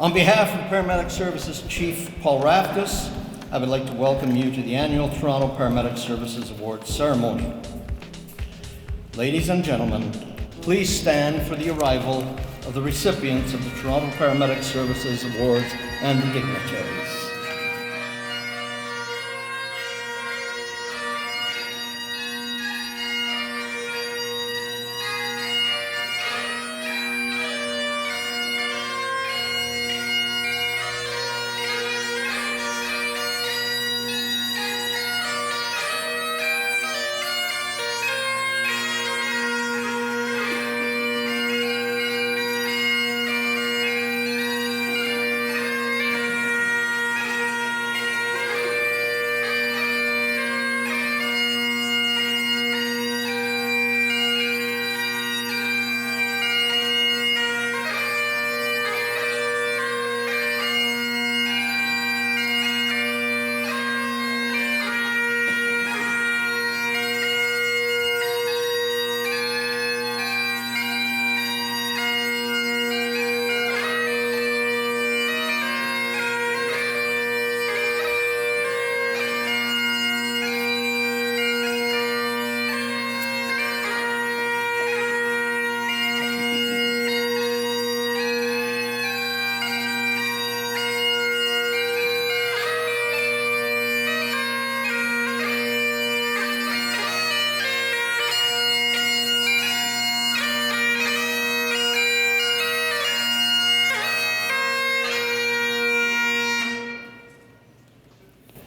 On behalf of Paramedic Services Chief Paul Raftis, I would like to welcome you to the annual Toronto Paramedic Services Awards ceremony. Ladies and gentlemen, please stand for the arrival of the recipients of the Toronto Paramedic Services Awards and the dignitaries.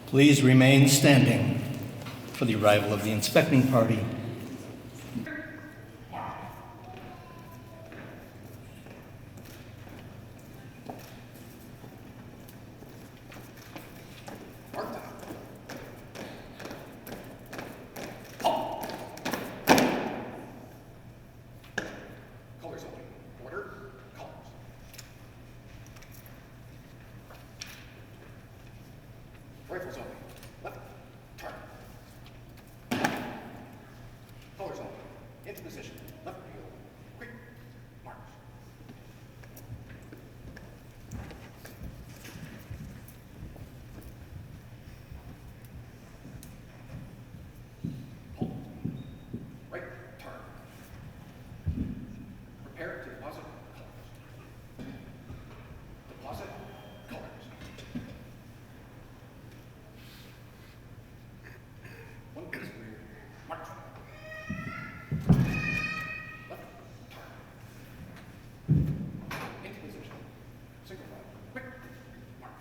Please remain standing for the arrival of the inspecting party. Rifles only. Left. Turn. Colors only. Into position. Left wheel. Quick. March. Hold. Right. Turn. Prepare to deposit colors. Deposit colors. One piece rear. March. Left. Turn. Into position. Single file. Quick. March.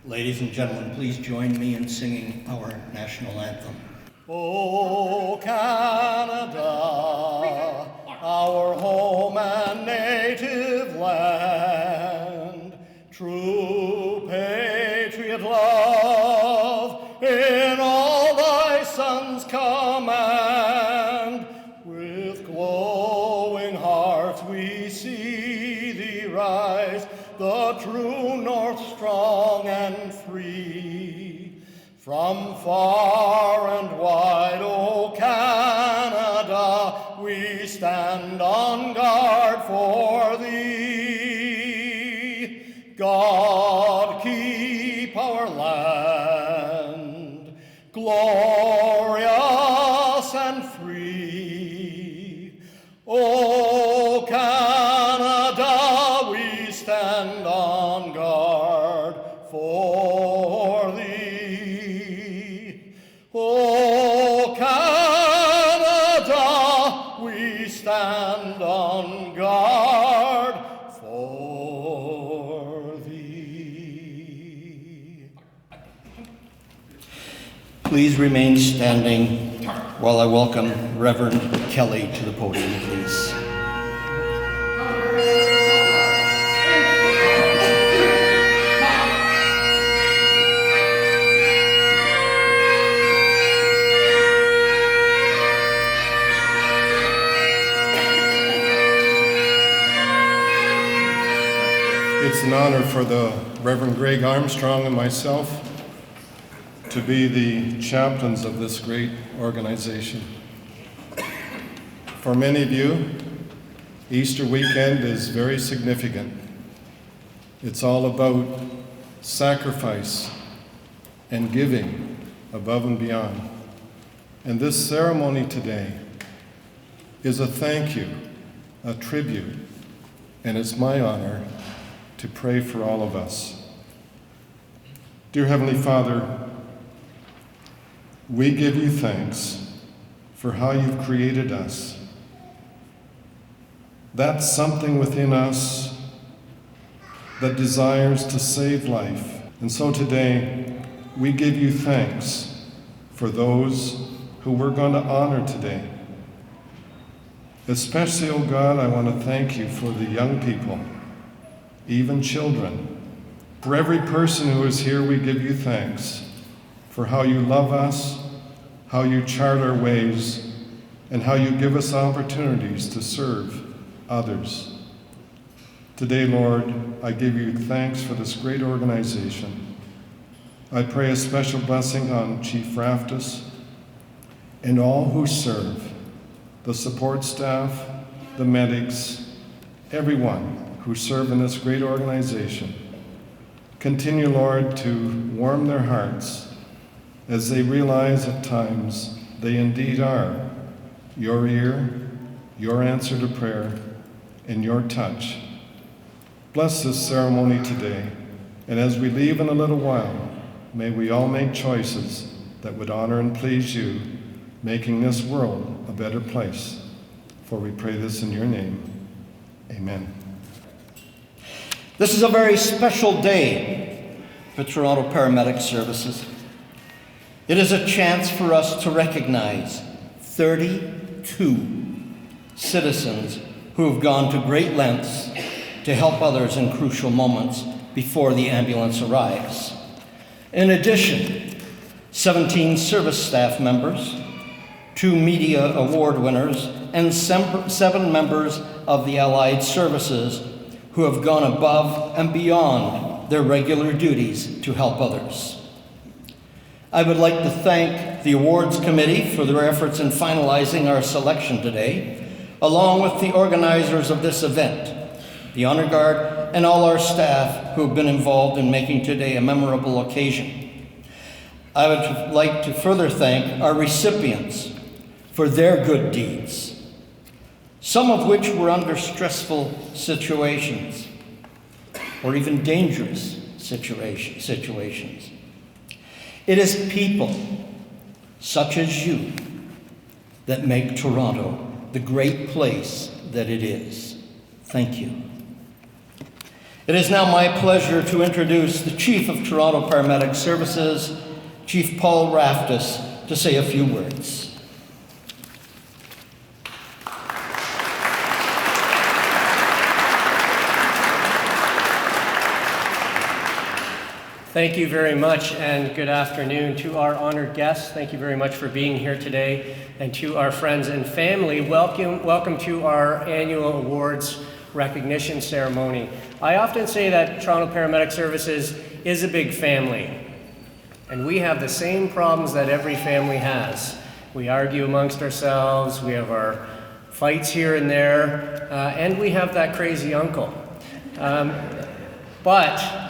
Ladies and gentlemen, please join me in singing our national anthem. O Canada, our home and native land, true patriot love in all thy sons command. With glowing hearts we see thee rise, the true North strong and free. From far and wide, O Canada, we stand on guard for thee. God keep our land glorious and free. O Canada, we stand on guard for thee. O Canada, we stand on guard for thee. Please remain standing while I welcome Reverend Kelly to the podium, please. It's an honor for the Reverend Greg Armstrong and myself to be the chaplains of this great organization. For many of you, Easter weekend is very significant. It's all about sacrifice and giving above and beyond. And this ceremony today is a thank you, a tribute, and it's my honor to pray for all of us. Dear Heavenly Father, we give you thanks for how you've created us. That's something within us that desires to save life. And so today, we give you thanks for those who we're going to honor today. Especially, oh God, I want to thank you for the young people, even children. For every person who is here, we give you thanks for how you love us, how you chart our ways, and how you give us opportunities to serve others. Today, Lord, I give you thanks for this great organization. I pray a special blessing on Chief Raftus and all who serve, the support staff, the medics, everyone who serve in this great organization. Continue, Lord, to warm their hearts as they realize at times they indeed are your ear, your answer to prayer, and your touch. Bless this ceremony today, and as we leave in a little while, may we all make choices that would honor and please you, making this world a better place. For we pray this in your name. Amen. This is a very special day for Toronto Paramedic Services. It is a chance for us to recognize 32 citizens who have gone to great lengths to help others in crucial moments before the ambulance arrives. In addition, 17 service staff members, 2 media award winners, and 7 members of the Allied Services who have gone above and beyond their regular duties to help others. I would like to thank the awards committee for their efforts in finalizing our selection today, along with the organizers of this event, the Honor Guard, and all our staff who have been involved in making today a memorable occasion. I would like to further thank our recipients for their good deeds, some of which were under stressful situations or even dangerous situations. It is people such as you that make Toronto the great place that it is. Thank you. It is now my pleasure to introduce the Chief of Toronto Paramedic Services, Chief Paul Raftus, to say a few words. Thank you very much, and good afternoon to our honored guests. Thank you very much for being here today. And to our friends and family, welcome to our annual awards recognition ceremony. I often say that Toronto Paramedic Services is a big family, and we have the same problems that every family has. We argue amongst ourselves, we have our fights here and there, and we have that crazy uncle. But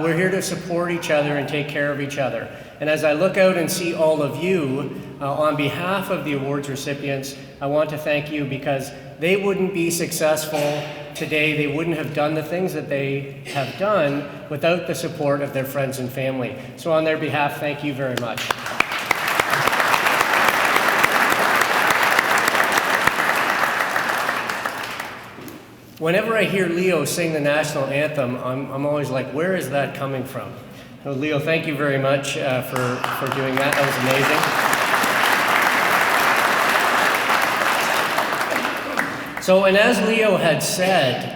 we're here to support each other and take care of each other. And as I look out and see all of you, on behalf of the awards recipients, I want to thank you because they wouldn't be successful today, they wouldn't have done the things that they have done without the support of their friends and family. So on their behalf, thank you very much. Whenever I hear Leo sing the national anthem, I'm always like, where is that coming from? So Leo, thank you very much for doing that. That was amazing. So, and as Leo had said,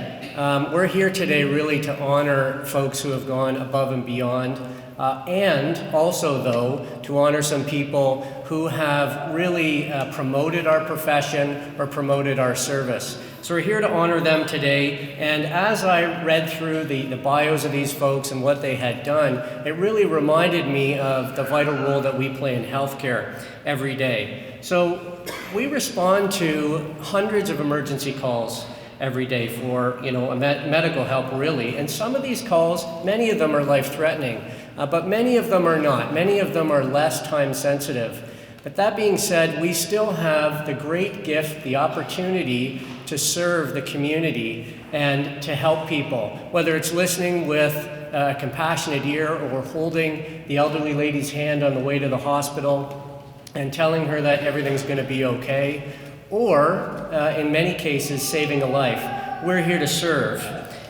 we're here today really to honor folks who have gone above and beyond, and also, though, to honor some people who have really promoted our profession or promoted our service. So we're here to honor them today, and as I read through the bios of these folks and what they had done, it really reminded me of the vital role that we play in healthcare every day. So we respond to hundreds of emergency calls every day for medical help, really, and some of these calls, many of them are life-threatening, but many of them are not. Many of them are less time-sensitive. But that being said, we still have the great gift, the opportunity to serve the community and to help people, whether it's listening with a compassionate ear or holding the elderly lady's hand on the way to the hospital and telling her that everything's going to be okay, or in many cases, saving a life. We're here to serve.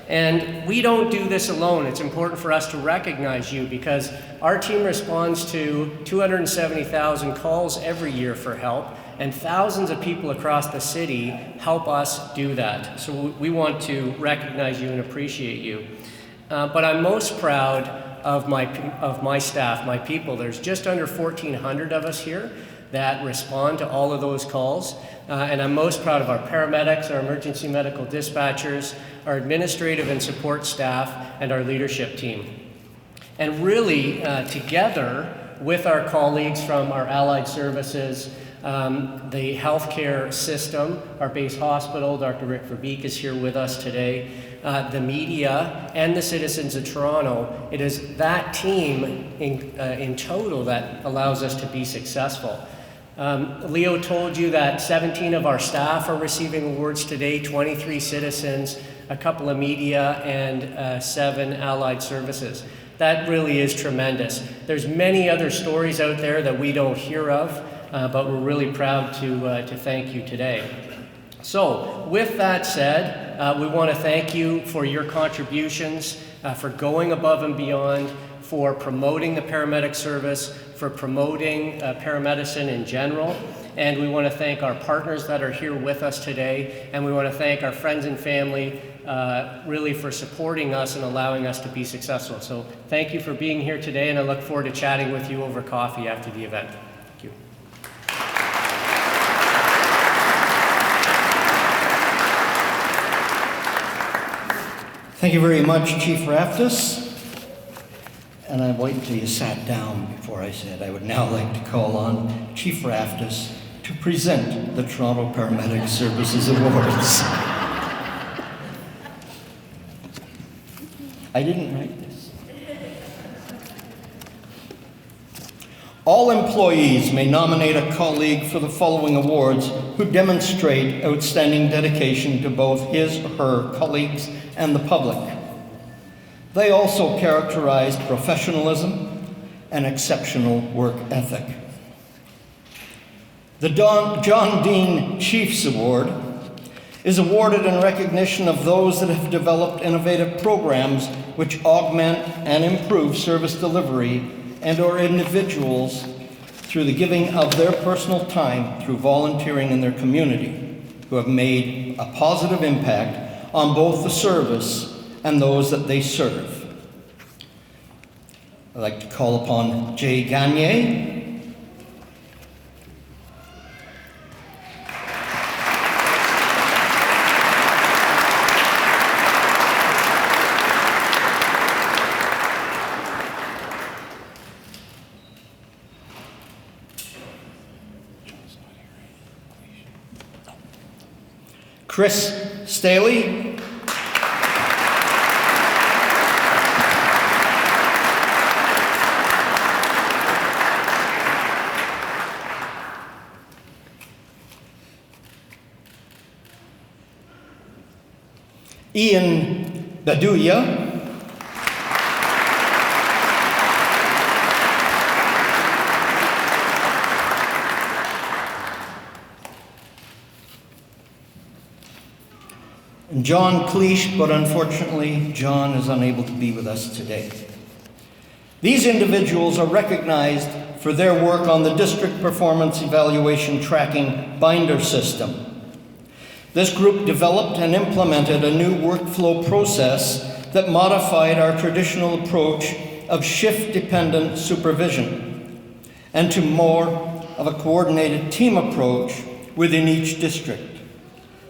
And we don't do this alone. It's important for us to recognize you because our team responds to 270,000 calls every year for help, and thousands of people across the city help us do that. So we want to recognize you and appreciate you. But I'm most proud of my staff, my people. There's just under 1,400 of us here that respond to all of those calls. And I'm most proud of our paramedics, our emergency medical dispatchers, our administrative and support staff, and our leadership team. And really, together with our colleagues from our allied services, the healthcare system, our base hospital, Dr. Rick Verbeek is here with us today, the media, and the citizens of Toronto, it is that team in total that allows us to be successful. Leo told you that 17 of our staff are receiving awards today, 23 citizens, a couple of media, and 7 allied services. That really is tremendous. There's many other stories out there that we don't hear of, but we're really proud to thank you today. So, with that said, we want to thank you for your contributions, for going above and beyond, for promoting the paramedic service, for promoting paramedicine in general. And we want to thank our partners that are here with us today. And we want to thank our friends and family really for supporting us and allowing us to be successful. So thank you for being here today, and I look forward to chatting with you over coffee after the event. Thank you. Thank you very much, Chief Raftis. And I waited until you sat down before I said I would now like to call on Chief Raftis to present the Toronto Paramedic Services Awards. I didn't write this. All employees may nominate a colleague for the following awards who demonstrate outstanding dedication to both his or her colleagues and the public. They also characterize professionalism and exceptional work ethic. The John Dean Chiefs Award is awarded in recognition of those that have developed innovative programs which augment and improve service delivery and/or individuals through the giving of their personal time through volunteering in their community, who have made a positive impact on both the service and those that they serve. I'd like to call upon Jay Gagne. Chris Staley. Ian Baduya. And John Cleash, but unfortunately, John is unable to be with us today. These individuals are recognized for their work on the District Performance Evaluation Tracking Binder System. This group developed and implemented a new workflow process that modified our traditional approach of shift-dependent supervision and to more of a coordinated team approach within each district.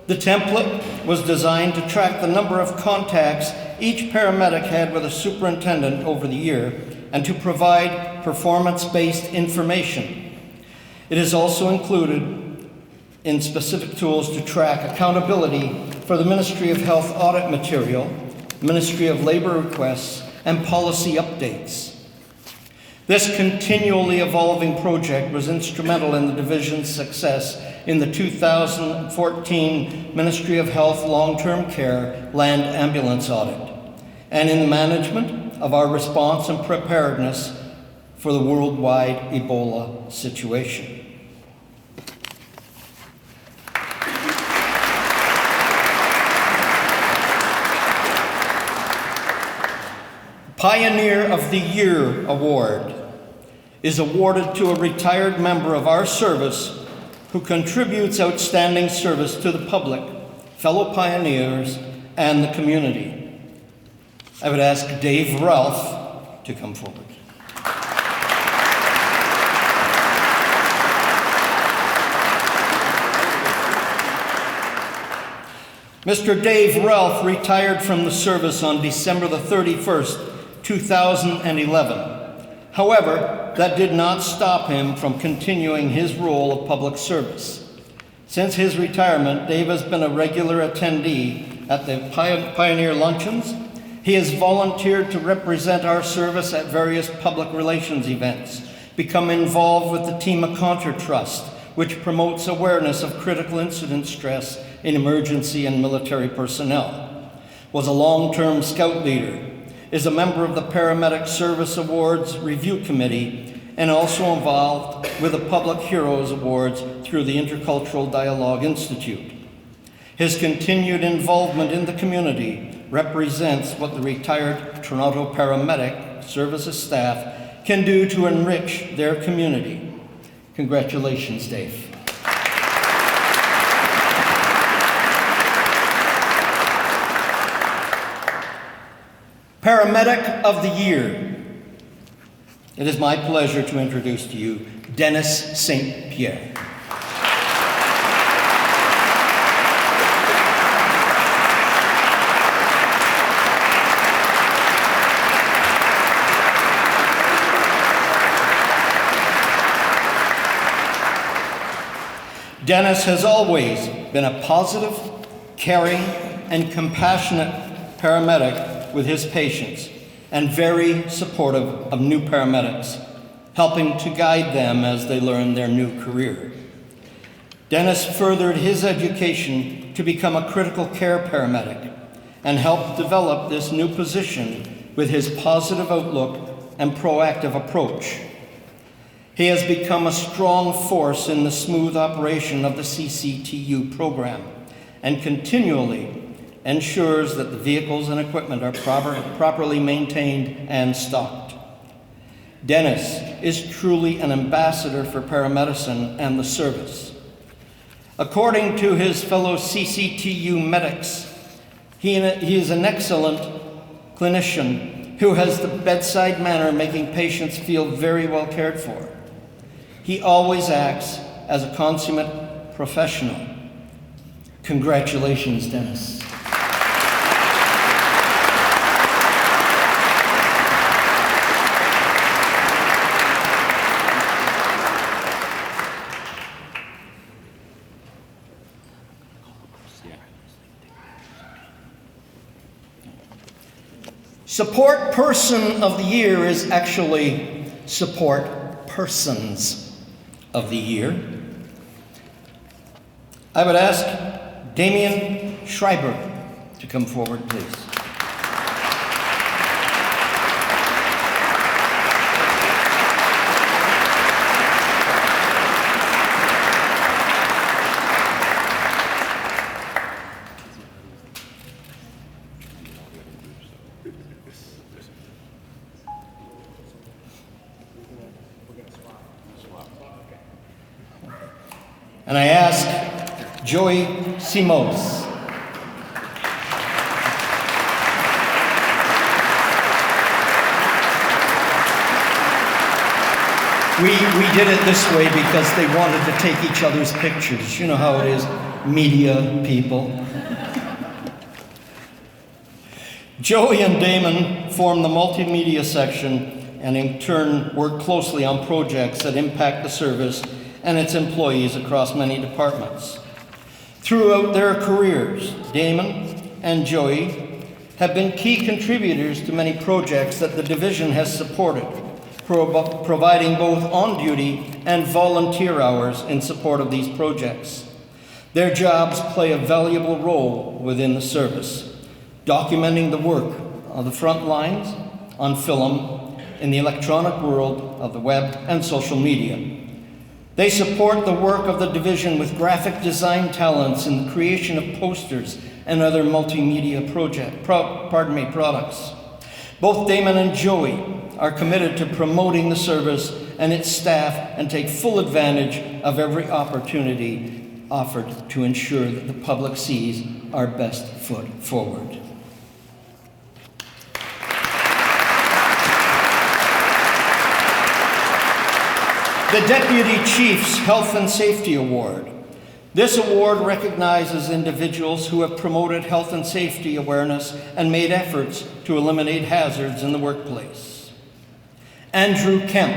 The template was designed to track the number of contacts each paramedic had with a superintendent over the year and to provide performance-based information. It is also included in specific tools to track accountability for the Ministry of Health audit material, Ministry of Labor requests, and policy updates. This continually evolving project was instrumental in the division's success in the 2014 Ministry of Health Long-Term Care Land Ambulance Audit, and in the management of our response and preparedness for the worldwide Ebola situation. Pioneer of the Year Award is awarded to a retired member of our service who contributes outstanding service to the public, fellow pioneers, and the community. I would ask Dave Ralph to come forward. Mr. Dave Ralph retired from the service on December the 31st, 2011. However, that did not stop him from continuing his role of public service. Since his retirement, Dave has been a regular attendee at the Pioneer Luncheons. He has volunteered to represent our service at various public relations events, become involved with the Team Aconter Trust, which promotes awareness of critical incident stress in emergency and military personnel, was a long-term scout leader, is a member of the Paramedic Service Awards Review Committee, and also involved with the Public Heroes Awards through the Intercultural Dialogue Institute. His continued involvement in the community represents what the retired Toronto Paramedic Services staff can do to enrich their community. Congratulations, Dave. Paramedic of the Year. It is my pleasure to introduce to you Dennis St. Pierre. Dennis has always been a positive, caring, and compassionate paramedic with his patients, and very supportive of new paramedics, helping to guide them as they learn their new career. Dennis furthered his education to become a critical care paramedic and helped develop this new position with his positive outlook and proactive approach. He has become a strong force in the smooth operation of the CCTU program and continually ensures that the vehicles and equipment are properly maintained and stocked. Dennis is truly an ambassador for paramedicine and the service. According to his fellow CCTU medics, he is an excellent clinician who has the bedside manner, making patients feel very well cared for. He always acts as a consummate professional. Congratulations, Dennis. Support Person of the Year is actually Support Persons of the Year. I would ask Damien Schreiber to come forward, please. And I ask Joey Simos. We did it this way because they wanted to take each other's pictures. You know how it is, media people. Joey and Damon form the multimedia section and in turn work closely on projects that impact the service and its employees across many departments. Throughout their careers, Damon and Joey have been key contributors to many projects that the division has supported, providing both on-duty and volunteer hours in support of these projects. Their jobs play a valuable role within the service, documenting the work of the front lines, on film, in the electronic world of the web and social media. They support the work of the division with graphic design talents in the creation of posters and other multimedia products. Both Damon and Joey are committed to promoting the service and its staff and take full advantage of every opportunity offered to ensure that the public sees our best foot forward. The Deputy Chief's Health and Safety Award. This award recognizes individuals who have promoted health and safety awareness and made efforts to eliminate hazards in the workplace. Andrew Kemp.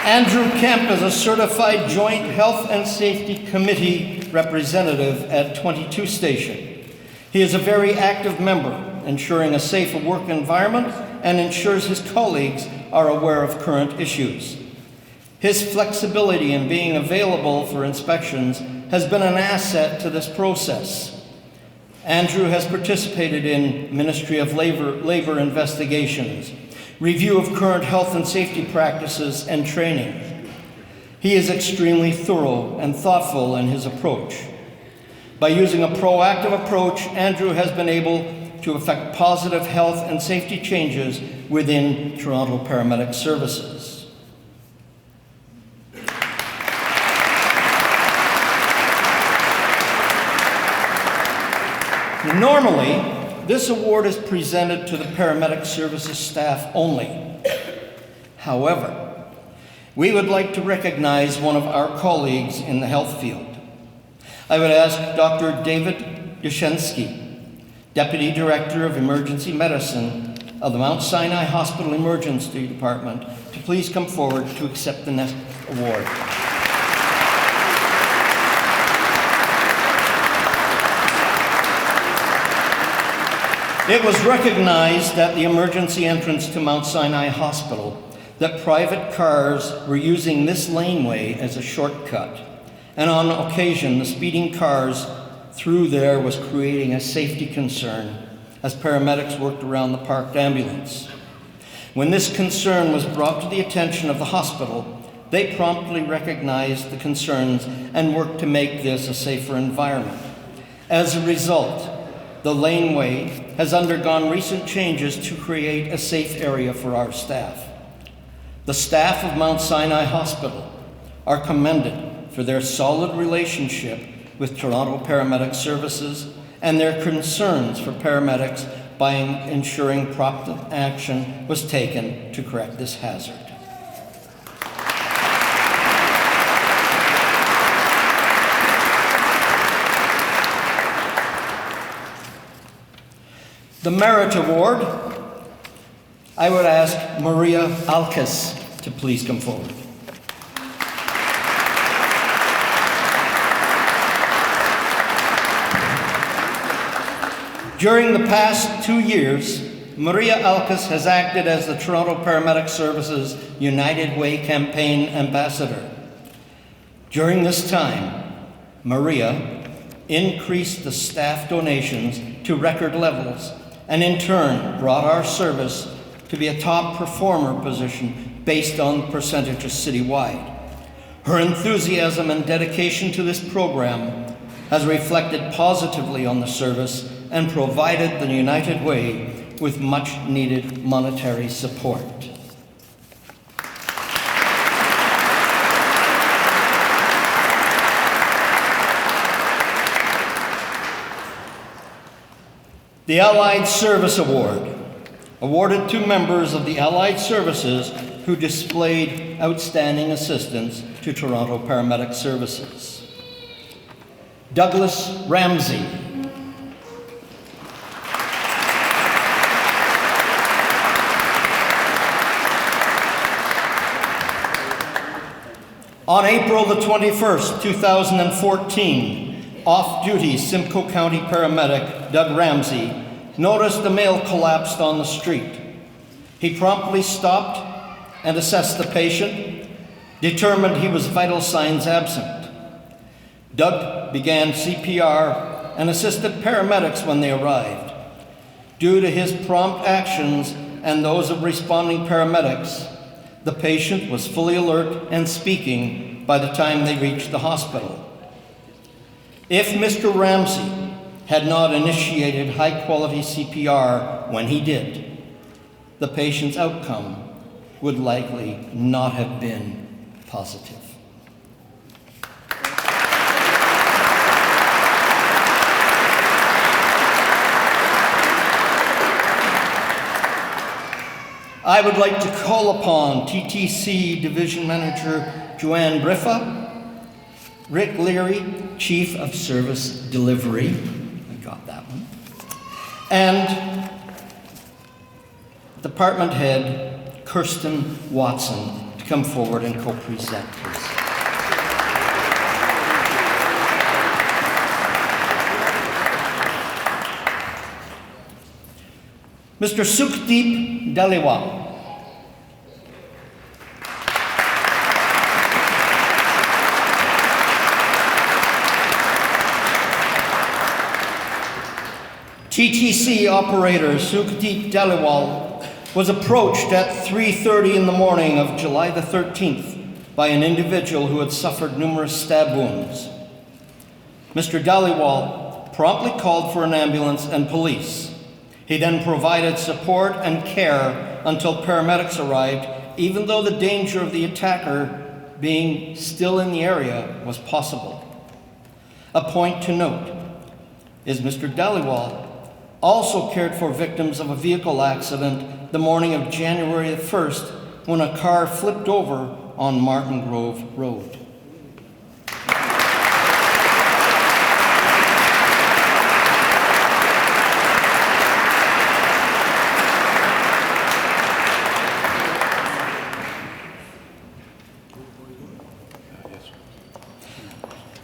Andrew Kemp is a certified Joint Health and Safety Committee representative at 22 Station. He is a very active member, ensuring a safe work environment and ensures his colleagues are aware of current issues. His flexibility in being available for inspections has been an asset to this process. Andrew has participated in Ministry of Labor investigations, review of current health and safety practices and training. He is extremely thorough and thoughtful in his approach. By using a proactive approach, Andrew has been able to effect positive health and safety changes within Toronto Paramedic Services. Normally, this award is presented to the Paramedic Services staff only. However, we would like to recognize one of our colleagues in the health field. I would ask Dr. David Yashensky, Deputy Director of Emergency Medicine of the Mount Sinai Hospital Emergency Department, to please come forward to accept the next award. It was recognized at the emergency entrance to Mount Sinai Hospital that private cars were using this laneway as a shortcut. And on occasion, the speeding cars through there was creating a safety concern as paramedics worked around the parked ambulance. When this concern was brought to the attention of the hospital, they promptly recognized the concerns and worked to make this a safer environment. As a result, the laneway has undergone recent changes to create a safe area for our staff. The staff of Mount Sinai Hospital are commended for their solid relationship with Toronto Paramedic Services and their concerns for paramedics by ensuring prompt action was taken to correct this hazard. The Merit Award, I would ask Maria Alkas to please come forward. During the past 2 years, Maria Alkas has acted as the Toronto Paramedic Services United Way campaign ambassador. During this time, Maria increased the staff donations to record levels and in turn brought our service to be a top performer position based on percentages citywide. Her enthusiasm and dedication to this program has reflected positively on the service and provided the United Way with much needed monetary support. The Allied Service Award, awarded to members of the Allied Services who displayed outstanding assistance to Toronto Paramedic Services. Douglas Ramsey. On April the 21st, 2014, off-duty Simcoe County paramedic Doug Ramsey noticed a male collapsed on the street. He promptly stopped and assessed the patient, determined he was vital signs absent. Doug began CPR and assisted paramedics when they arrived. Due to his prompt actions and those of responding paramedics, the patient was fully alert and speaking by the time they reached the hospital. If Mr. Ramsey had not initiated high-quality CPR when he did, the patient's outcome would likely not have been positive. I would like to call upon TTC Division Manager Joanne Briffa, Rick Leary, Chief of Service Delivery, I got that one, and Department Head Kirsten Watson to come forward and co-present, please. Mr. Sukhdeep Dhaliwal. TTC operator Sukhdeep Dhaliwal was approached at 3:30 in the morning of July the 13th by an individual who had suffered numerous stab wounds. Mr. Dhaliwal promptly called for an ambulance and police. He then provided support and care until paramedics arrived, even though the danger of the attacker being still in the area was possible. A point to note is Mr. Dhaliwal also cared for victims of a vehicle accident the morning of January the 1st when a car flipped over on Martin Grove Road.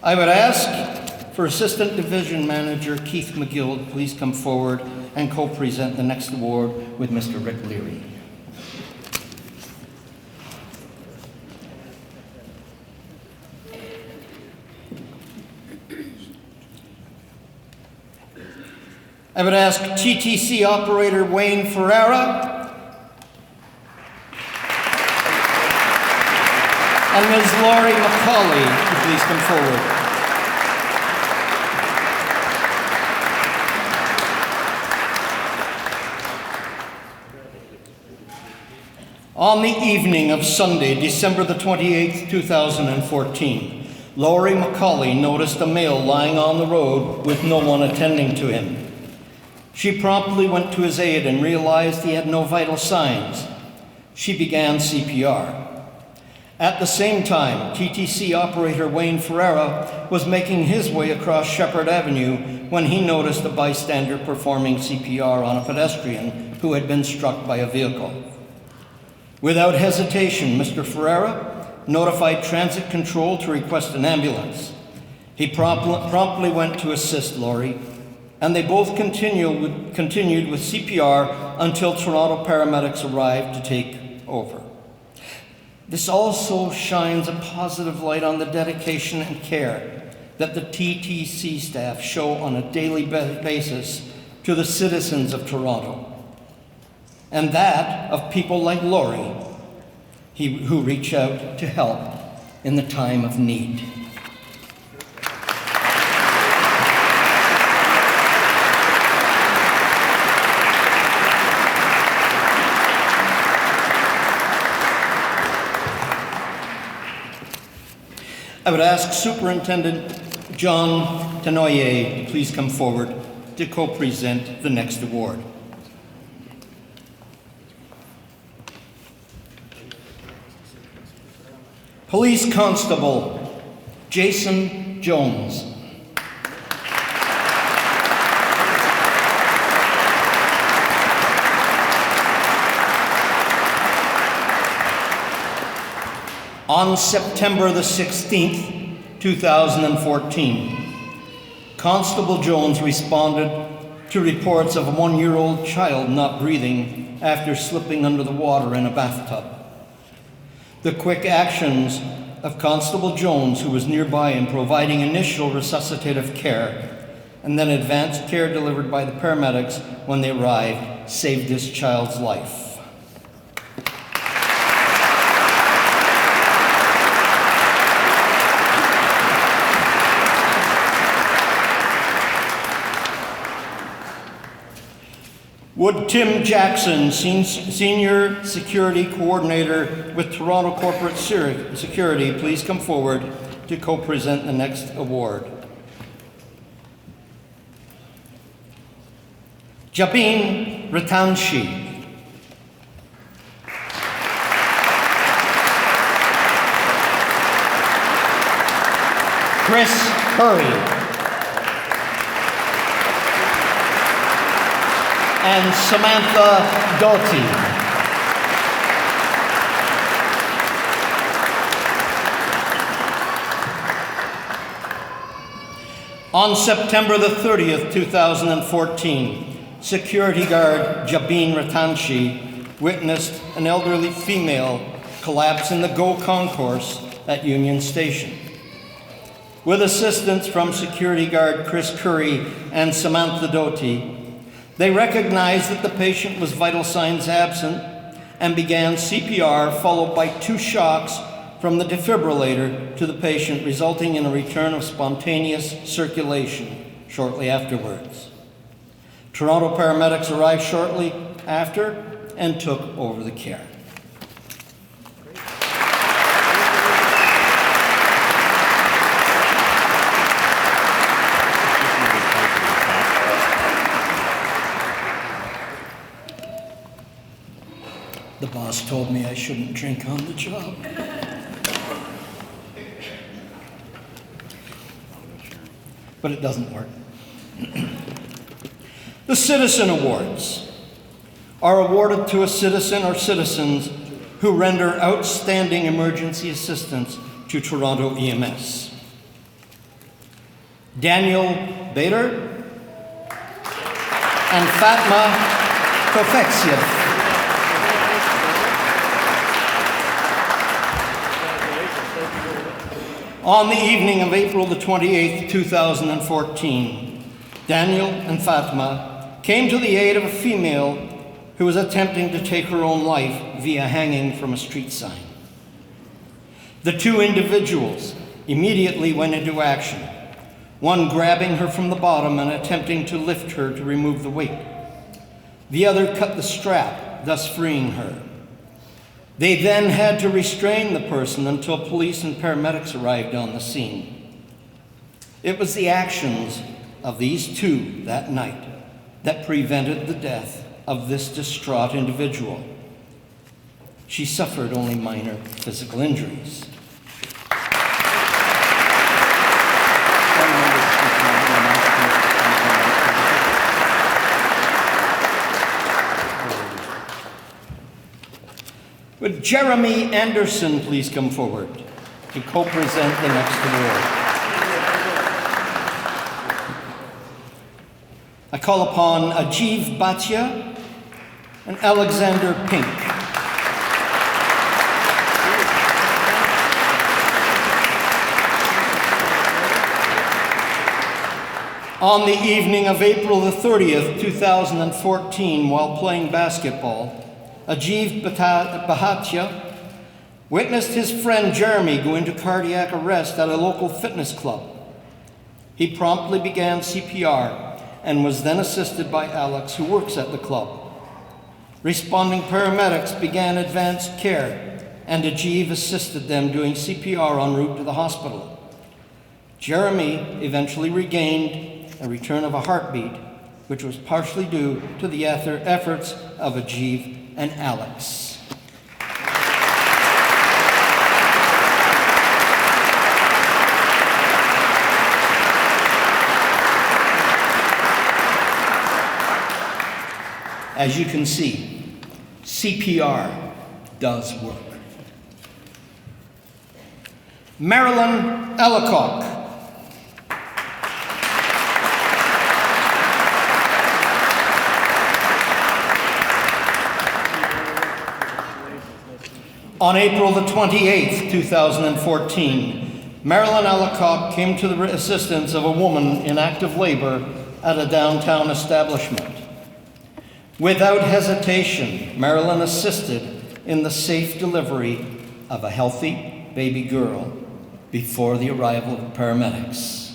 I would ask for Assistant Division Manager Keith McGill to please come forward and co-present the next award with Mr. Rick Leary. I would ask TTC operator Wayne Ferreira and Ms. Laurie McCauley to please come forward. On the evening of Sunday, December the 28th, 2014, Laurie McCauley noticed a male lying on the road with no one attending to him. She promptly went to his aid and realized he had no vital signs. She began CPR. At the same time, TTC operator Wayne Ferreira was making his way across Shepherd Avenue when he noticed a bystander performing CPR on a pedestrian who had been struck by a vehicle. Without hesitation, Mr. Ferreira notified transit control to request an ambulance. He promptly went to assist Laurie, and they both continued with CPR until Toronto paramedics arrived to take over. This also shines a positive light on the dedication and care that the TTC staff show on a daily basis to the citizens of Toronto, and that of people like Laurie, who reach out to help in the time of need. I would ask Superintendent John Tenoyer to please come forward to co-present the next award. Police Constable Jason Jones. On September the 16th, 2014, Constable Jones responded to reports of a 1-year-old child not breathing after slipping under the water in a bathtub. The quick actions of Constable Jones, who was nearby in providing initial resuscitative care and then advanced care delivered by the paramedics when they arrived, saved this child's life. Would Tim Jackson, Senior Security Coordinator with Toronto Corporate Security, please come forward to co-present the next award. Jabin Ratanshi. Chris Curry. And Samantha Doughty. On September the 30th, 2014, security guard Jabin Ratanshi witnessed an elderly female collapse in the GO concourse at Union Station. With assistance from security guard Chris Curry and Samantha Doughty, they recognized that the patient was vital signs absent and began CPR, followed by 2 shocks from the defibrillator to the patient, resulting in a return of spontaneous circulation shortly afterwards. Toronto paramedics arrived shortly after and took over the care. The boss told me I shouldn't drink on the job. But it doesn't work. The Citizen Awards are awarded to a citizen or citizens who render outstanding emergency assistance to Toronto EMS. Daniel Bader and Fatma Kofexiev. On the evening of April the 28th, 2014, Daniel and Fatma came to the aid of a female who was attempting to take her own life via hanging from a street sign. The 2 individuals immediately went into action, one grabbing her from the bottom and attempting to lift her to remove the weight. The other cut the strap, thus freeing her. They then had to restrain the person until police and paramedics arrived on the scene. It was the actions of these 2 that night that prevented the death of this distraught individual. She suffered only minor physical injuries. Would Jeremy Anderson please come forward to co-present the next award? I call upon Ajiv Bhatia and Alexander Pink. On the evening of April the 30th, 2014, while playing basketball, Ajiv Bhatia witnessed his friend Jeremy go into cardiac arrest at a local fitness club. He promptly began CPR and was then assisted by Alex, who works at the club. Responding paramedics began advanced care, and Ajiv assisted them doing CPR en route to the hospital. Jeremy eventually regained a return of a heartbeat which was partially due to the efforts of Ajeev and Alex. As you can see, CPR does work. Marilyn Ellicock. On April the 28th, 2014, Marilyn Ellicock came to the assistance of a woman in active labor at a downtown establishment. Without hesitation, Marilyn assisted in the safe delivery of a healthy baby girl before the arrival of paramedics.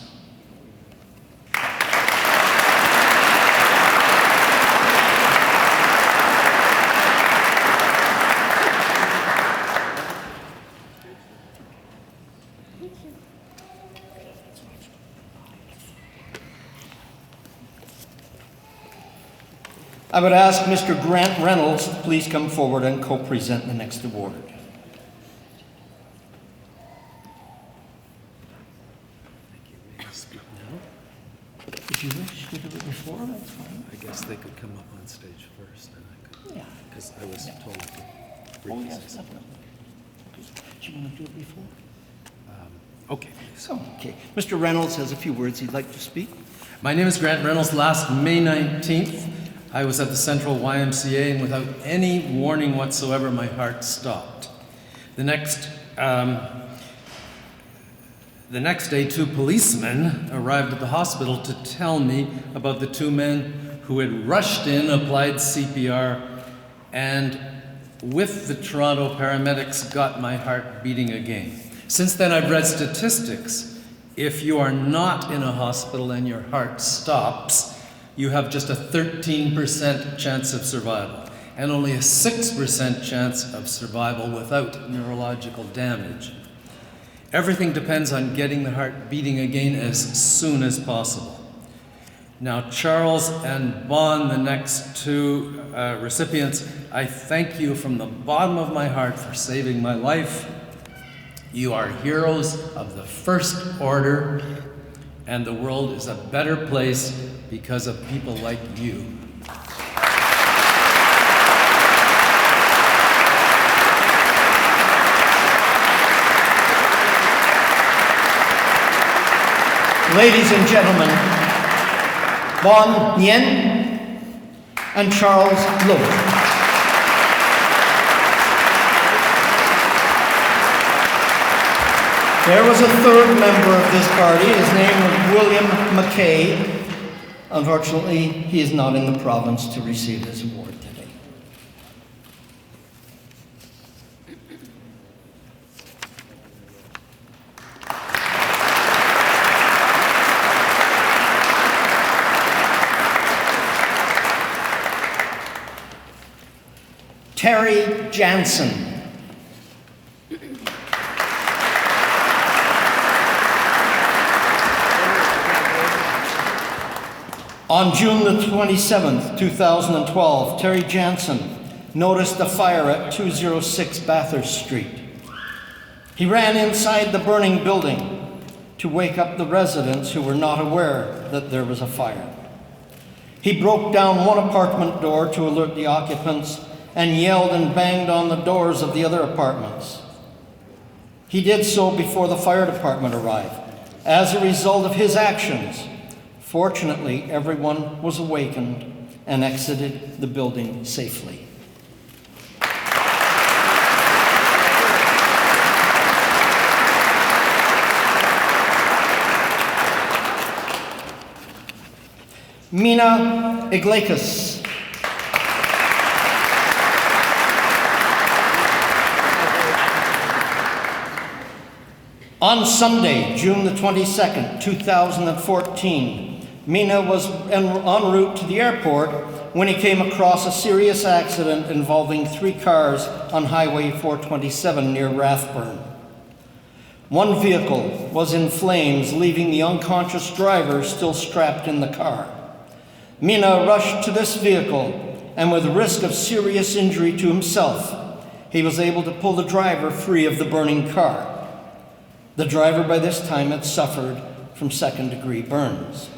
I would ask Mr. Grant Reynolds to please come forward and co-present the next award. If you wish to do it before, that's fine. I guess they could come up on stage first, and I could, Yeah. because I was told to Oh, briefly yes, say something. definitely. Do you want to do it before? Okay, please. So, okay. Mr. Reynolds has a few words he'd like to speak. My name is Grant Reynolds. Last May 19th, I was at the Central YMCA, and without any warning whatsoever, my heart stopped. The next day, 2 policemen arrived at the hospital to tell me about the 2 men who had rushed in, applied CPR, and with the Toronto paramedics got my heart beating again. Since then, I've read statistics. If you are not in a hospital and your heart stops, you have just a 13% chance of survival, and only a 6% chance of survival without neurological damage. Everything depends on getting the heart beating again as soon as possible. Now, Charles and Bon, the next 2 recipients, I thank you from the bottom of my heart for saving my life. You are heroes of the first order, and the world is a better place because of people like you. Ladies and gentlemen, Bon Nguyen and Charles Lowe. There was a third member of this party. His name was William McKay. Unfortunately, he is not in the province to receive his award today. Terry Jansen. On June the 27th, 2012, Terry Jansen noticed a fire at 206 Bathurst Street. He ran inside the burning building to wake up the residents who were not aware that there was a fire. He broke down one apartment door to alert the occupants and yelled and banged on the doors of the other apartments. He did so before the fire department arrived. As a result of his actions, fortunately, everyone was awakened and exited the building safely. Mina Iglesias. On Sunday, June the 22nd, 2014, Mina was en route to the airport when he came across a serious accident involving 3 cars on Highway 427 near Rathburn. One vehicle was in flames, leaving the unconscious driver still strapped in the car. Mina rushed to this vehicle, and with risk of serious injury to himself, he was able to pull the driver free of the burning car. The driver by this time had suffered from second-degree burns.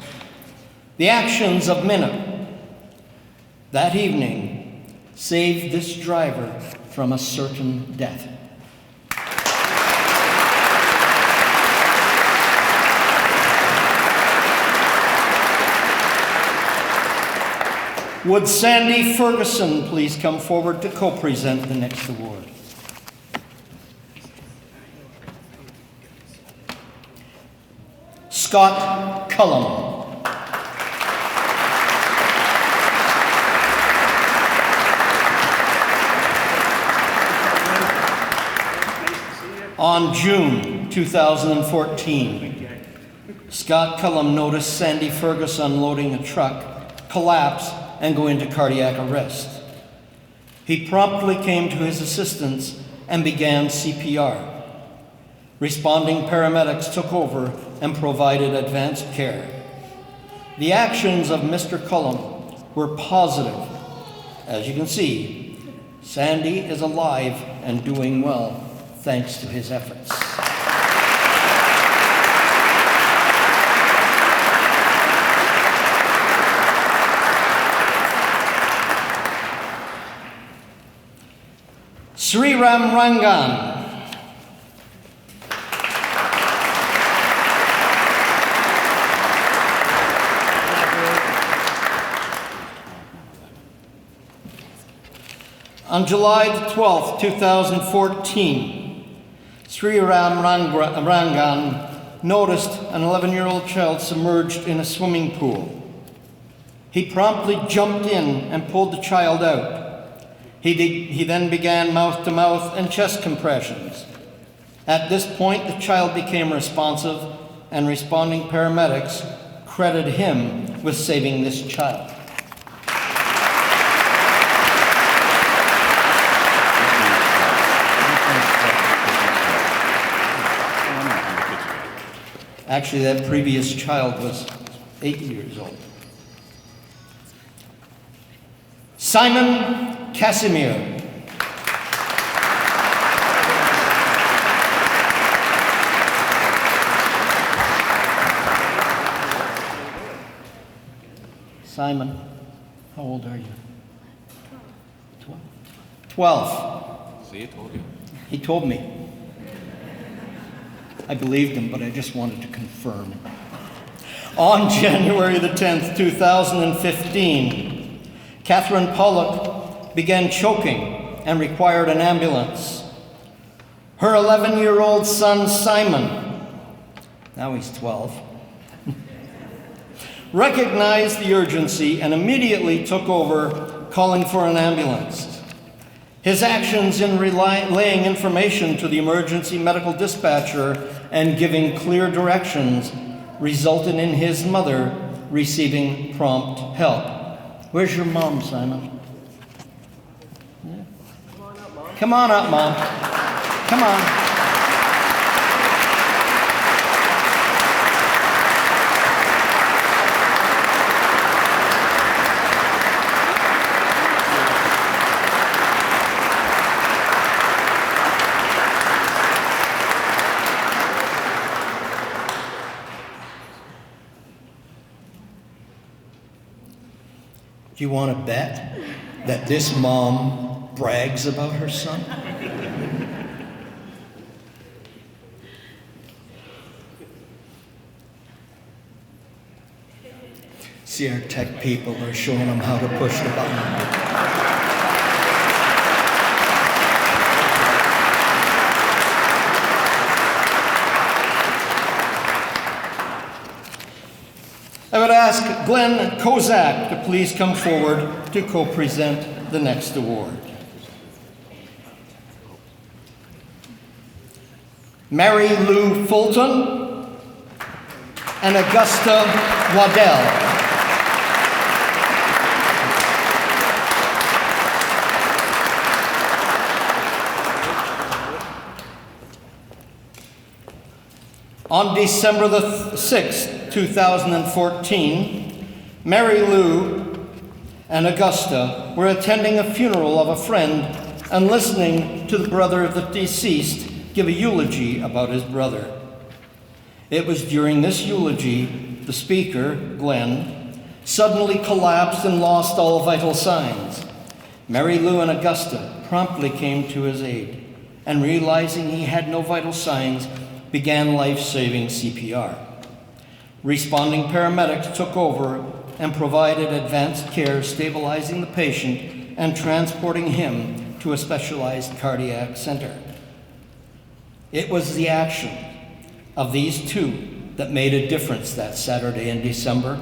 The actions of Mina that evening saved this driver from a certain death. Would Sandy Ferguson please come forward to co-present the next award? Scott Cullum. On June 2014, Scott Cullum noticed Sandy Ferguson unloading a truck collapse and go into cardiac arrest. He promptly came to his assistance and began CPR. Responding paramedics took over and provided advanced care. The actions of Mr. Cullum were positive. As you can see, Sandy is alive and doing well thanks to his efforts. Sri Ram Rangan. On July the 12th, 2014, Sri Ram Rangan noticed an 11-year-old child submerged in a swimming pool. He promptly jumped in and pulled the child out. He then began mouth-to-mouth and chest compressions. At this point, the child became responsive, and responding paramedics credited him with saving this child. Actually, that previous child was 8 years old. Simon Casimir. Simon, how old are you? 12. See, I told you. He told me. I believed him, but I just wanted to confirm. On January the 10th, 2015, Catherine Pollock began choking and required an ambulance. Her 11-year-old son, Simon, now he's 12, recognized the urgency and immediately took over, calling for an ambulance. His actions in relaying information to the emergency medical dispatcher and giving clear directions resulted in his mother receiving prompt help. Where's your mom, Simon? Yeah. Come on up, Mom. Come on. Do you want to bet that this mom brags about her son? See, our tech people are showing them how to push the button. I would ask Glenn Kozak to please come forward to co-present the next award. Mary Lou Fulton and Augusta Waddell. On December the 6th, 2014, Mary Lou and Augusta were attending a funeral of a friend and listening to the brother of the deceased give a eulogy about his brother. It was during this eulogy the speaker, Glenn, suddenly collapsed and lost all vital signs. Mary Lou and Augusta promptly came to his aid, and realizing he had no vital signs, began life-saving CPR. Responding paramedics took over and provided advanced care, stabilizing the patient and transporting him to a specialized cardiac center. It was the action of these two that made a difference that Saturday in December,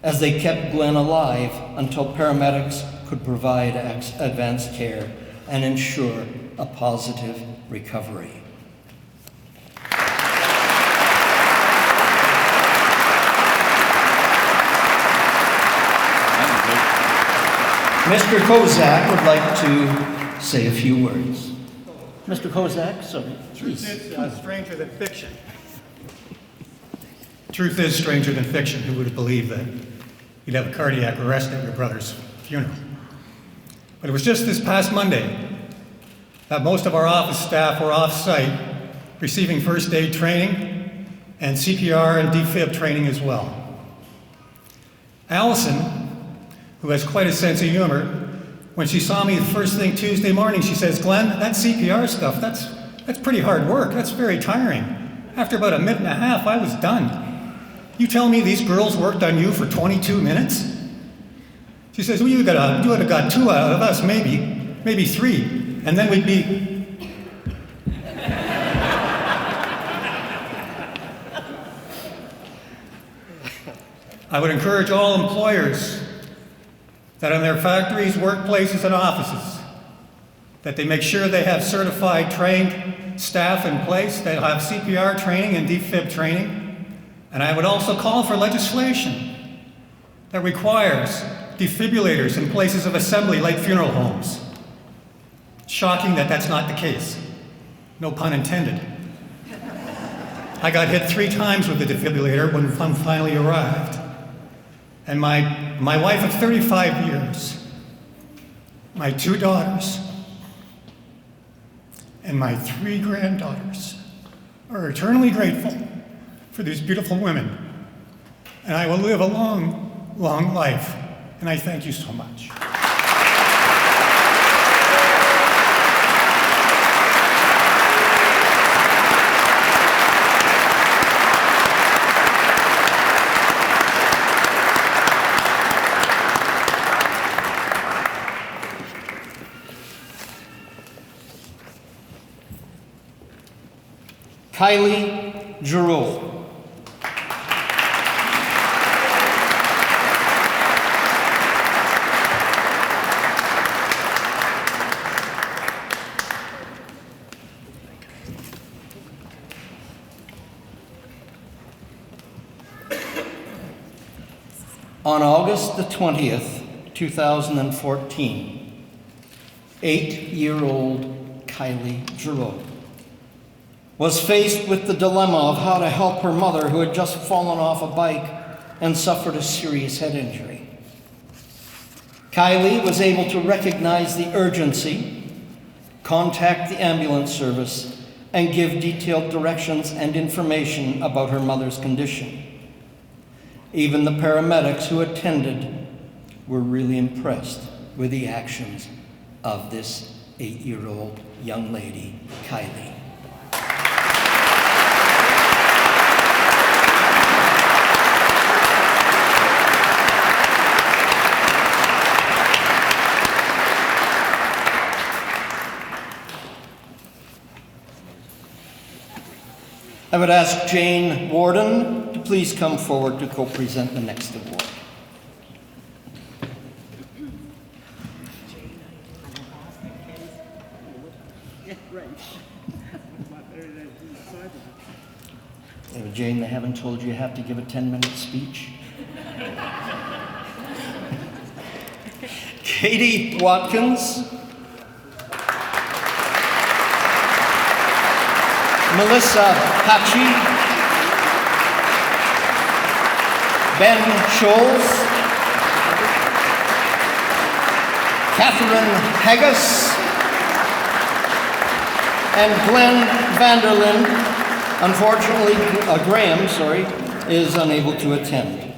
as they kept Glenn alive until paramedics could provide advanced care and ensure a positive recovery. Mr. Kozak would like to say a few words. Mr. Kozak, sorry, please. Truth is stranger than fiction. Truth is stranger than fiction. Who would have believed that you'd have a cardiac arrest at your brother's funeral? But it was just this past Monday that most of our office staff were off-site receiving first aid training and CPR and defib training as well. Allison, who has quite a sense of humor, when she saw me the first thing Tuesday morning, she says, "Glenn, that CPR stuff, that's pretty hard work. That's very tiring. After about a minute and a half, I was done. You tell me these girls worked on you for 22 minutes? She says, well, you would have got 2 out of us, maybe 3, and then we'd be... I would encourage all employers that in their factories, workplaces, and offices, that they make sure they have certified, trained staff in place that have CPR training and defib training. And I would also call for legislation that requires defibrillators in places of assembly like funeral homes. Shocking that that's not the case. No pun intended. I got hit 3 times with the defibrillator when I finally arrived. And my wife of 35 years, my 2 daughters, and my 3 granddaughters are eternally grateful for these beautiful women. And I will live a long, long life. And I thank you so much. Kylie Giroux. On August the 20th, 2014, 8-year-old Kylie Giroux was faced with the dilemma of how to help her mother, who had just fallen off a bike and suffered a serious head injury. Kylie was able to recognize the urgency, contact the ambulance service, and give detailed directions and information about her mother's condition. Even the paramedics who attended were really impressed with the actions of this 8-year-old young lady, Kylie. I would ask Jane Warden to please come forward to co-present the next award. Jane, they haven't told you have to give a 10-minute speech? Katie Watkins. Melissa Hachi, Ben Scholes, Catherine Haggis, and Glenn Vanderlyn. Unfortunately, Graham, is unable to attend.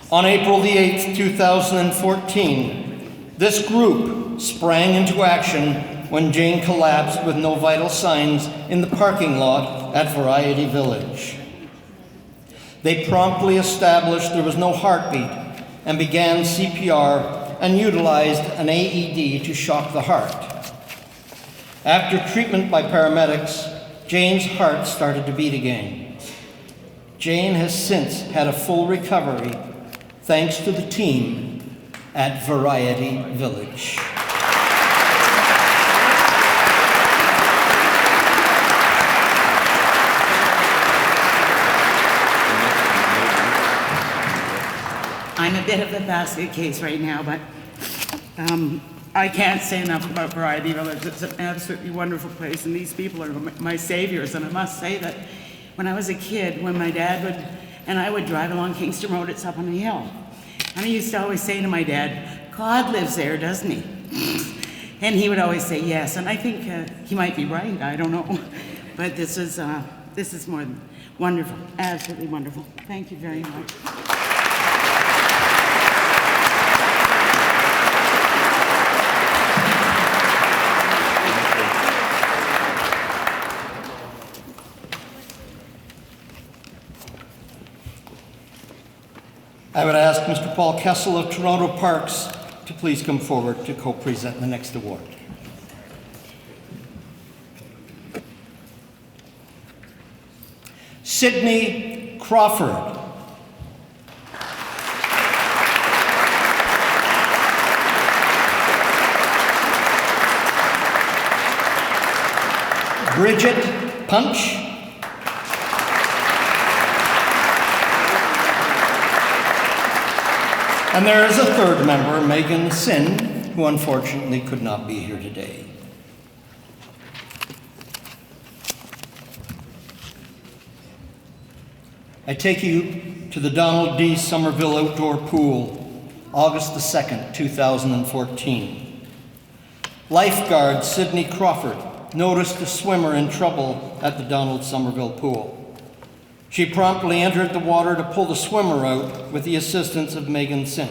On April the 8th, 2014, this group sprang into action when Jane collapsed with no vital signs in the parking lot at Variety Village. They promptly established there was no heartbeat and began CPR and utilized an AED to shock the heart. After treatment by paramedics, Jane's heart started to beat again. Jane has since had a full recovery thanks to the team at Variety Village. I'm a bit of a basket case right now, but I can't say enough about Variety Village. It's an absolutely wonderful place, and these people are my saviors. And I must say that when I was a kid, when my dad and I would drive along Kingston Road, it's up on the hill. And I used to always say to my dad, God lives there, doesn't he? And he would always say yes. And I think he might be right, I don't know. But this is more than wonderful, absolutely wonderful. Thank you very much. I would ask Mr. Paul Kessel of Toronto Parks to please come forward to co-present the next award. Sydney Crawford. Bridget Punch. And there is a third member, Megan Sin, who unfortunately could not be here today. I take you to the Donald D. Somerville Outdoor Pool, August the 2nd, 2014. Lifeguard Sydney Crawford noticed a swimmer in trouble at the Donald Somerville Pool. She promptly entered the water to pull the swimmer out with the assistance of Megan Sin.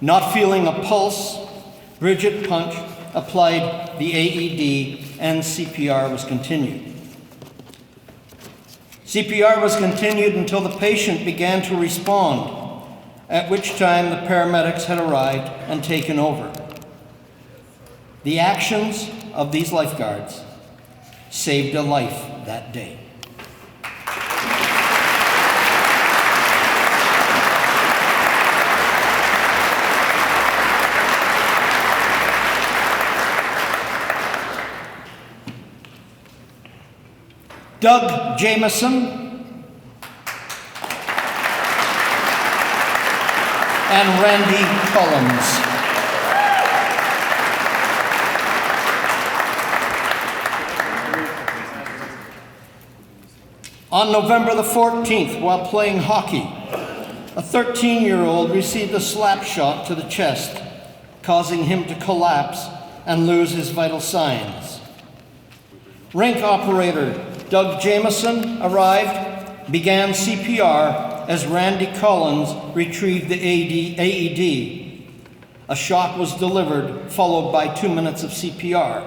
Not feeling a pulse, Bridget Punch applied the AED and CPR was continued. CPR was continued until the patient began to respond, at which time the paramedics had arrived and taken over. The actions of these lifeguards saved a life that day. Doug Jameson and Randy Collins. On November the 14th, while playing hockey, a 13-year-old received a slap shot to the chest, causing him to collapse and lose his vital signs. Rink operator Doug Jameson arrived, began CPR as Randy Collins retrieved the AED. A shock was delivered, followed by 2 minutes of CPR,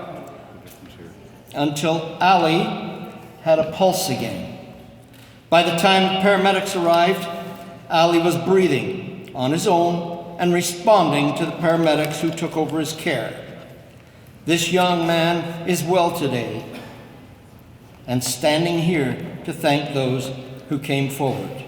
until Ali had a pulse again. By the time the paramedics arrived, Ali was breathing on his own and responding to the paramedics who took over his care. This young man is well today and standing here to thank those who came forward.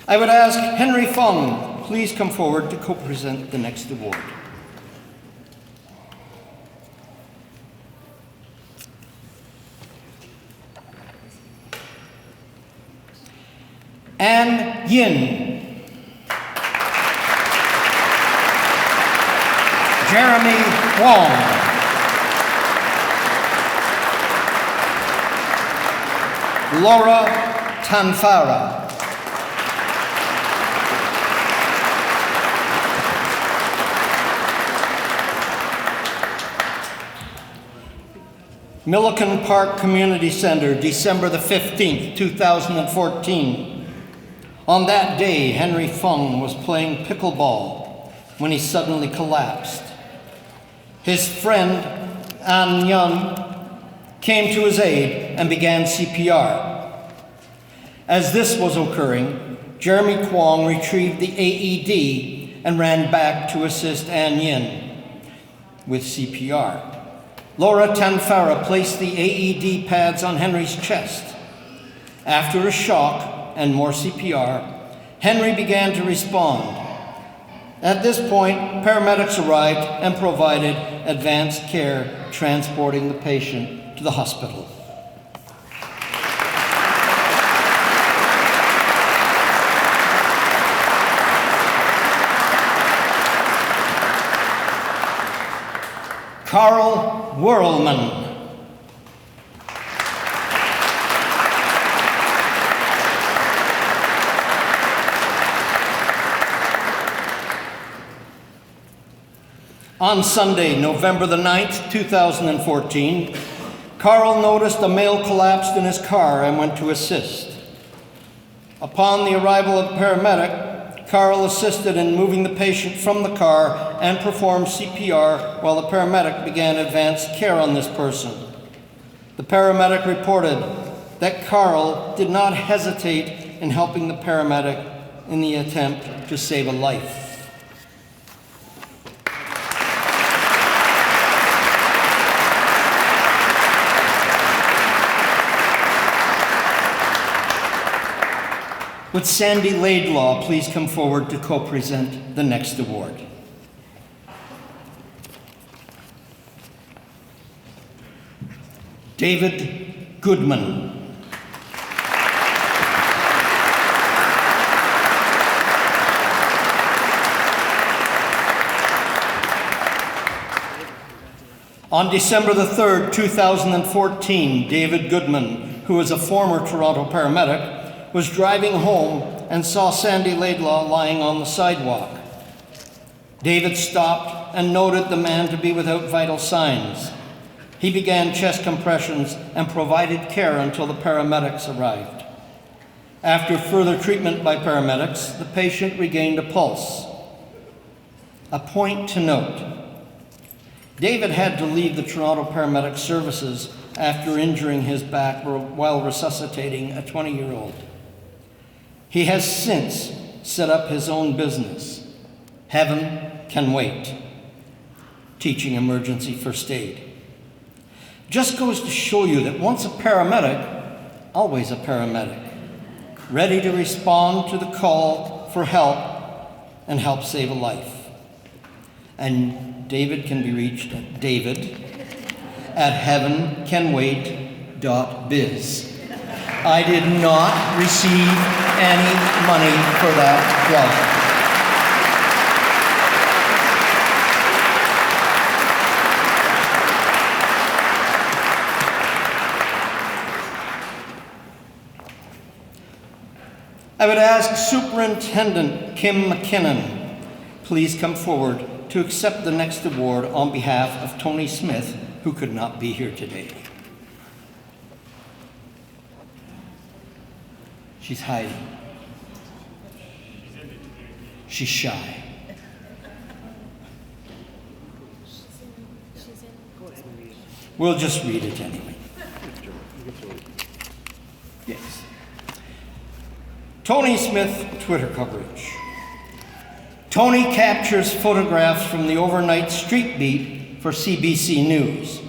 I would ask Henry Fong, please come forward to co-present the next award. An Yin. Jeremy Wong. Laura Tanfara. Milliken Park Community Center, December the 15th, 2014. On that day, Henry Fung was playing pickleball when he suddenly collapsed. His friend, An Yun, came to his aid and began CPR. As this was occurring, Jeremy Kwong retrieved the AED and ran back to assist An Yin with CPR. Laura Tanfara placed the AED pads on Henry's chest. After a shock and more CPR, Henry began to respond. At this point, paramedics arrived and provided advanced care, transporting the patient to the hospital. Carl Whirlman. On Sunday, November the 9th, 2014, Carl noticed a male collapsed in his car and went to assist. Upon the arrival of a paramedic, Carl assisted in moving the patient from the car and performed CPR while the paramedic began advanced care on this person. The paramedic reported that Carl did not hesitate in helping the paramedic in the attempt to save a life. Would Sandy Laidlaw please come forward to co-present the next award? David Goodman. On December the 3rd, 2014, David Goodman, who is a former Toronto paramedic, was driving home and saw Sandy Laidlaw lying on the sidewalk. David stopped and noted the man to be without vital signs. He began chest compressions and provided care until the paramedics arrived. After further treatment by paramedics, the patient regained a pulse. A point to note: David had to leave the Toronto Paramedic Services after injuring his back while resuscitating a 20-year-old. He has since set up his own business, Heaven Can Wait, teaching emergency first aid. Just goes to show you that once a paramedic, always a paramedic, ready to respond to the call for help and help save a life. And David can be reached at david@heavencanwait.biz. I did not receive any money for that plug. I would ask Superintendent Kim McKinnon, please come forward to accept the next award on behalf of Tony Smith, who could not be here today. She's hiding. She's shy. We'll just read it anyway. Yes. Tony Smith Twitter coverage. Tony captures photographs from the overnight street beat for CBC News.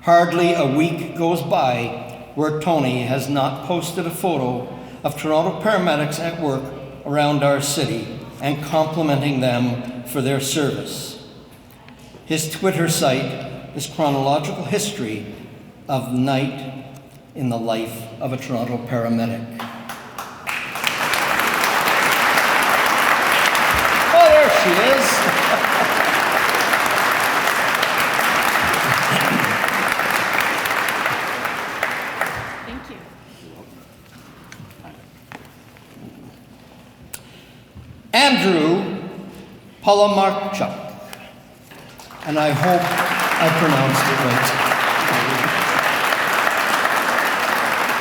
Hardly a week goes by where Tony has not posted a photo of Toronto paramedics at work around our city and complimenting them for their service. His Twitter site is chronological history of the night in the life of a Toronto paramedic. Andrew Palamarchuk. And I hope I pronounced it right.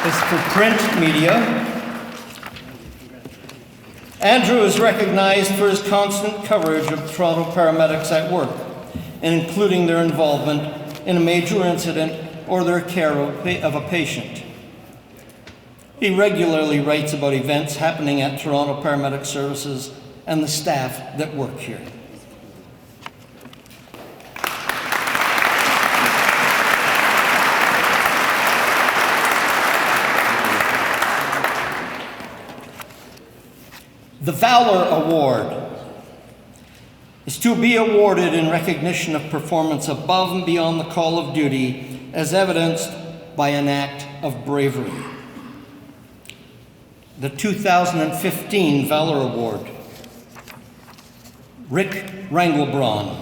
It's for print media. Andrew is recognized for his constant coverage of Toronto paramedics at work, and including their involvement in a major incident or their care of a patient. He regularly writes about events happening at Toronto Paramedic Services and the staff that work here. The Valor Award is to be awarded in recognition of performance above and beyond the call of duty as evidenced by an act of bravery. The 2015 Valor Award, Rick Rangelbraun.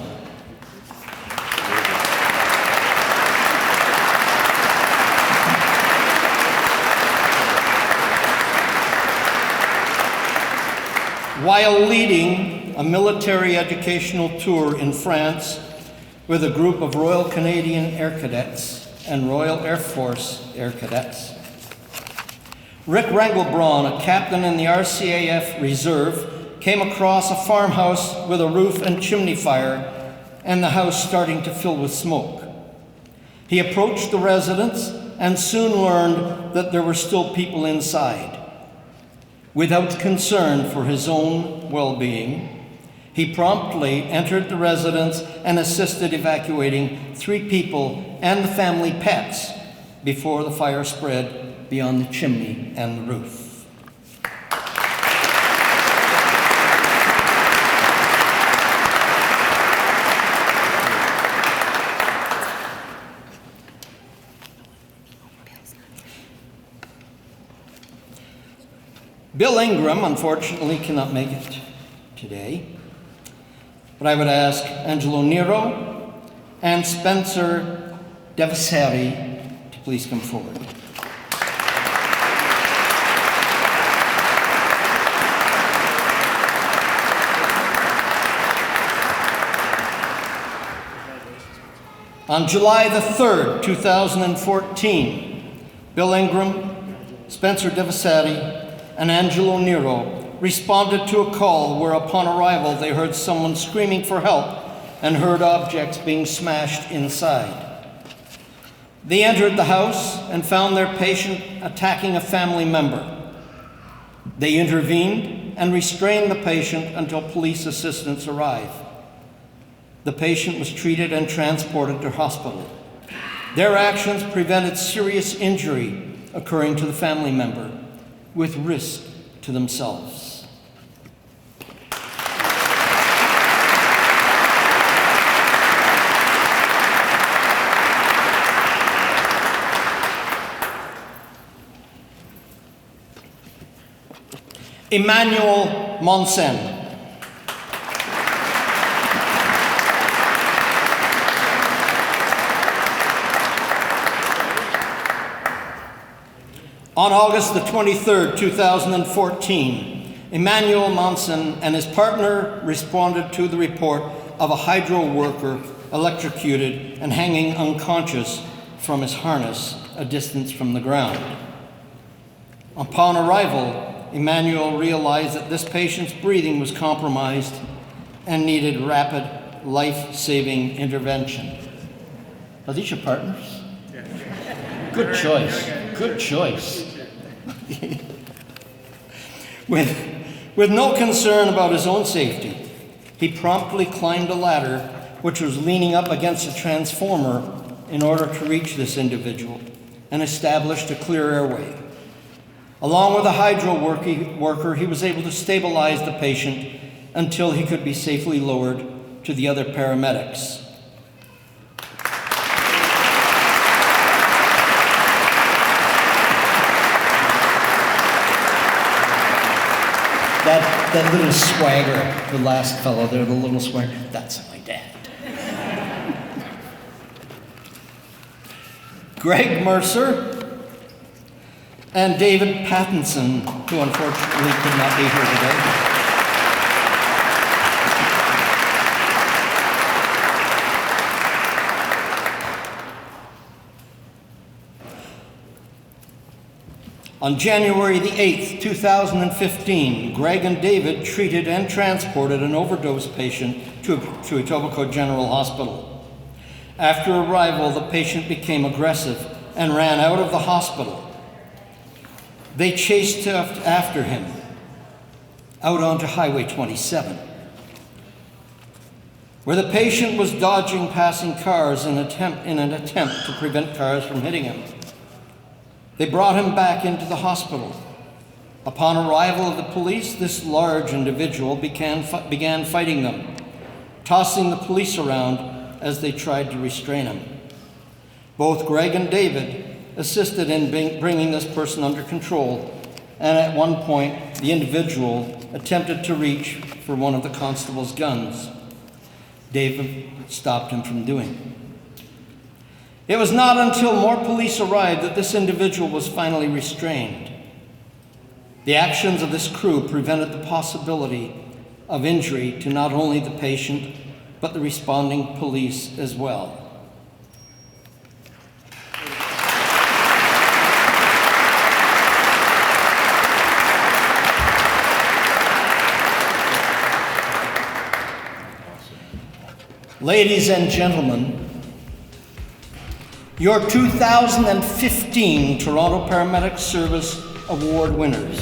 While leading a military educational tour in France with a group of Royal Canadian Air Cadets and Royal Air Force Air Cadets, Rick Rangelbraun, a captain in the RCAF Reserve, came across a farmhouse with a roof and chimney fire and the house starting to fill with smoke. He approached the residents and soon learned that there were still people inside. Without concern for his own well-being, he promptly entered the residence and assisted evacuating 3 people and the family pets before the fire spread beyond the chimney and the roof. Bill Ingram, unfortunately, cannot make it today, but I would ask Angelo Nero and Spencer Devaseri to please come forward. On July the 3rd, 2014, Bill Ingram, Spencer Devaseri, and Angelo Nero responded to a call where upon arrival they heard someone screaming for help and heard objects being smashed inside. They entered the house and found their patient attacking a family member. They intervened and restrained the patient until police assistance arrived. The patient was treated and transported to hospital. Their actions prevented serious injury occurring to the family member, with risk to themselves. Emmanuel Monsen. On August the 23rd, 2014, Emmanuel Monson and his partner responded to the report of a hydro worker electrocuted and hanging unconscious from his harness a distance from the ground. Upon arrival, Emmanuel realized that this patient's breathing was compromised and needed rapid, life-saving intervention. Are these your partners? Good choice. Good choice. With no concern about his own safety, he promptly climbed a ladder which was leaning up against a transformer in order to reach this individual and established a clear airway. Along with a hydro worker, he was able to stabilize the patient until he could be safely lowered to the other paramedics. That little swagger, the last fellow there, the little swagger, that's my dad. Greg Mercer and David Pattinson, who unfortunately could not be here today. On January the 8th, 2015, Greg and David treated and transported an overdose patient to Etobicoke General Hospital. After arrival, the patient became aggressive and ran out of the hospital. They chased after him out onto Highway 27, where the patient was dodging passing cars in an attempt to prevent cars from hitting him. They brought him back into the hospital. Upon arrival of the police, this large individual began fighting them, tossing the police around as they tried to restrain him. Both Greg and David assisted in bringing this person under control, and at one point, the individual attempted to reach for one of the constable's guns. David stopped him from doing it. It was not until more police arrived that this individual was finally restrained. The actions of this crew prevented the possibility of injury to not only the patient, but the responding police as well. Ladies and gentlemen, your 2015 Toronto Paramedic Service Award winners.